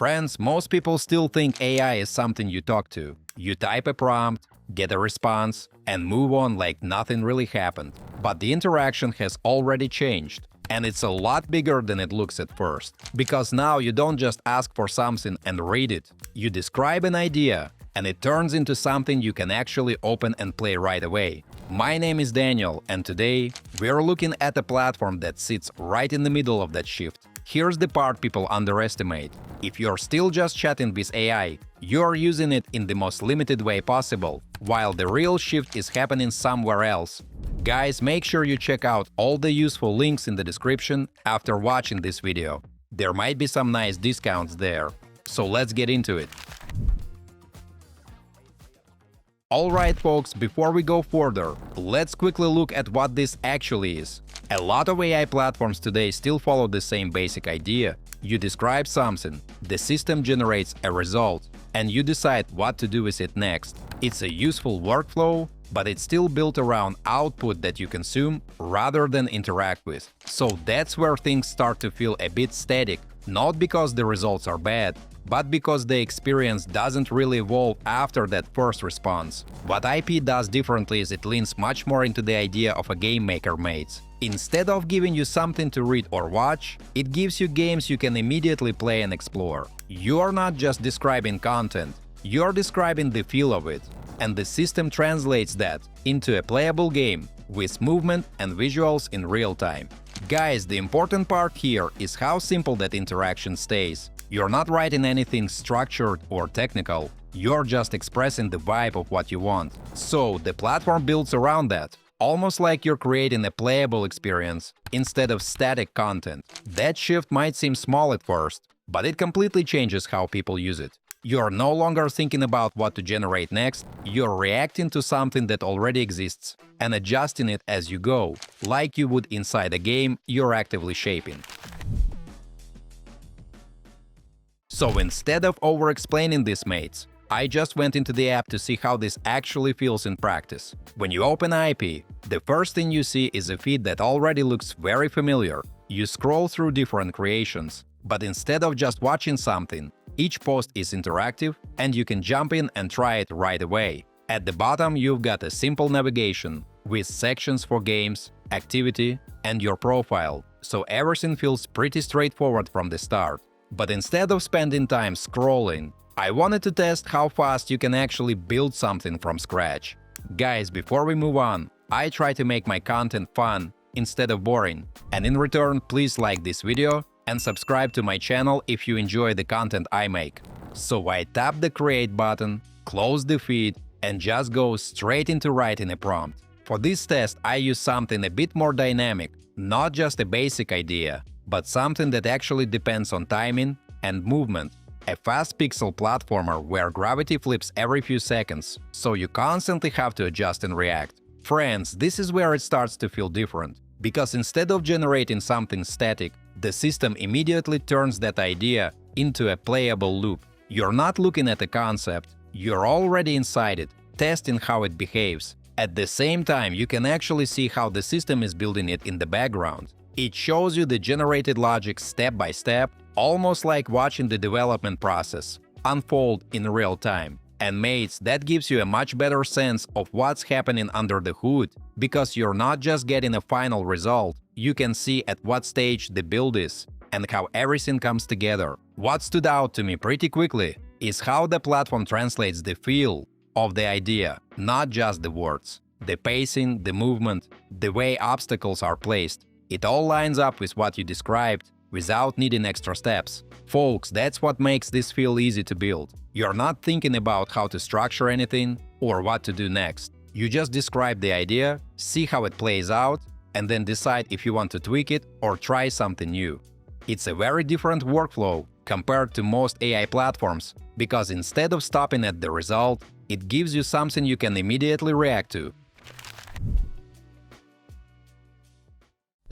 Friends, most people still think AI is something you talk to. You type a prompt, get a response, and move on like nothing really happened. But the interaction has already changed. And it's a lot bigger than it looks at first. Because now you don't just ask for something and read it. You describe an idea, and it turns into something you can actually open and play right away. My name is Daniel, and today we're looking at a platform that sits right in the middle of that shift. Here's the part people underestimate. If you're still just chatting with AI, you're using it in the most limited way possible, while the real shift is happening somewhere else. Guys, make sure you check out all the useful links in the description after watching this video. There might be some nice discounts there. So let's get into it. Alright folks, before we go further, let's quickly look at what this actually is. A lot of AI platforms today still follow the same basic idea. You describe something, the system generates a result, and you decide what to do with it next. It's a useful workflow, but it's still built around output that you consume rather than interact with. So that's where things start to feel a bit static, not because the results are bad, but because the experience doesn't really evolve after that first response. What Aippy does differently is it leans much more into the idea of a game maker mates. Instead of giving you something to read or watch, it gives you games you can immediately play and explore. You're not just describing content, you're describing the feel of it. And the system translates that into a playable game with movement and visuals in real time. Guys, the important part here is how simple that interaction stays. You're not writing anything structured or technical, you're just expressing the vibe of what you want. So the platform builds around that, almost like you're creating a playable experience instead of static content. That shift might seem small at first, but it completely changes how people use it. You're no longer thinking about what to generate next, you're reacting to something that already exists and adjusting it as you go, like you would inside a game you're actively shaping. So instead of over-explaining this, mates, I just went into the app to see how this actually feels in practice. When you open Aippy, the first thing you see is a feed that already looks very familiar. You scroll through different creations, but instead of just watching something, each post is interactive and you can jump in and try it right away. At the bottom you've got a simple navigation with sections for games, activity, and your profile, so everything feels pretty straightforward from the start. But instead of spending time scrolling, I wanted to test how fast you can actually build something from scratch. Guys, before we move on, I try to make my content fun instead of boring. And in return, please like this video and subscribe to my channel if you enjoy the content I make. So I tap the create button, close the feed, and just go straight into writing a prompt. For this test, I use something a bit more dynamic, not just a basic idea, but something that actually depends on timing and movement. A fast pixel platformer where gravity flips every few seconds, so you constantly have to adjust and react. Friends, this is where it starts to feel different, because instead of generating something static, the system immediately turns that idea into a playable loop. You're not looking at a concept, you're already inside it, testing how it behaves. At the same time, you can actually see how the system is building it in the background. It shows you the generated logic step by step, almost like watching the development process unfold in real time. And mates, that gives you a much better sense of what's happening under the hood, because you're not just getting a final result, you can see at what stage the build is and how everything comes together. What stood out to me pretty quickly is how the platform translates the feel of the idea, not just the words. The pacing, the movement, the way obstacles are placed. It all lines up with what you described without needing extra steps. Folks, that's what makes this feel easy to build. You're not thinking about how to structure anything or what to do next. You just describe the idea, see how it plays out, and then decide if you want to tweak it or try something new. It's a very different workflow compared to most AI platforms, because instead of stopping at the result, it gives you something you can immediately react to.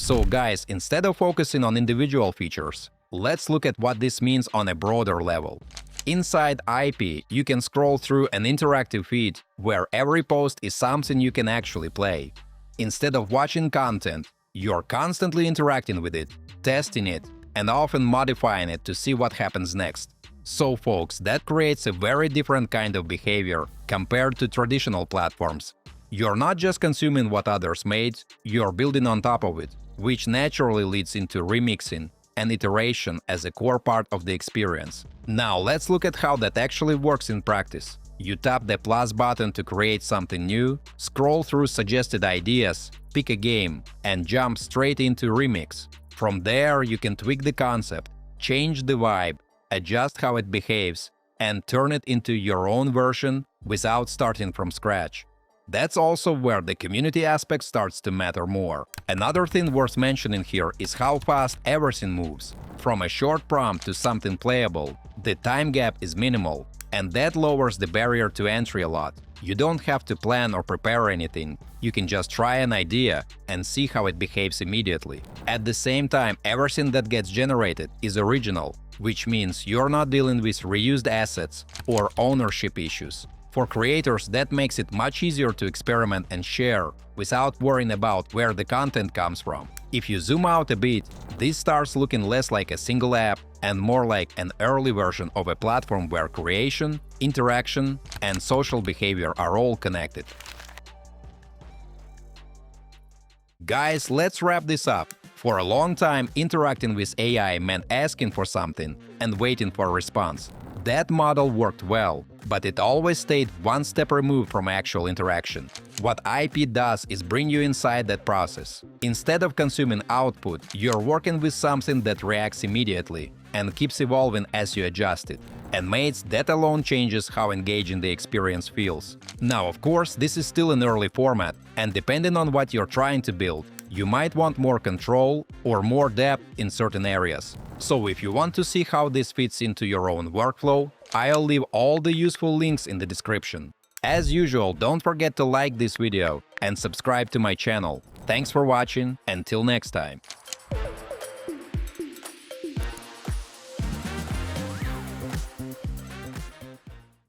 So guys, instead of focusing on individual features, let's look at what this means on a broader level. Inside Aippy, you can scroll through an interactive feed where every post is something you can actually play. Instead of watching content, you're constantly interacting with it, testing it, and often modifying it to see what happens next. So folks, that creates a very different kind of behavior compared to traditional platforms. You're not just consuming what others made, you're building on top of it, which naturally leads into remixing and iteration as a core part of the experience. Now let's look at how that actually works in practice. You tap the plus button to create something new, scroll through suggested ideas, pick a game, and jump straight into Remix. From there, you can tweak the concept, change the vibe, adjust how it behaves, and turn it into your own version without starting from scratch. That's also where the community aspect starts to matter more. Another thing worth mentioning here is how fast everything moves. From a short prompt to something playable, the time gap is minimal, and that lowers the barrier to entry a lot. You don't have to plan or prepare anything, you can just try an idea and see how it behaves immediately. At the same time, everything that gets generated is original, which means you're not dealing with reused assets or ownership issues. For creators, that makes it much easier to experiment and share without worrying about where the content comes from. If you zoom out a bit, this starts looking less like a single app and more like an early version of a platform where creation, interaction, and social behavior are all connected. Guys, let's wrap this up. For a long time, interacting with AI meant asking for something and waiting for a response. That model worked well, but it always stayed one step removed from actual interaction. What Aippy does is bring you inside that process. Instead of consuming output, you're working with something that reacts immediately and keeps evolving as you adjust it. And mates, that alone changes how engaging the experience feels. Now, of course, this is still an early format, and depending on what you're trying to build, you might want more control or more depth in certain areas. So if you want to see how this fits into your own workflow, I'll leave all the useful links in the description. As usual, don't forget to like this video and subscribe to my channel. Thanks for watching, until next time.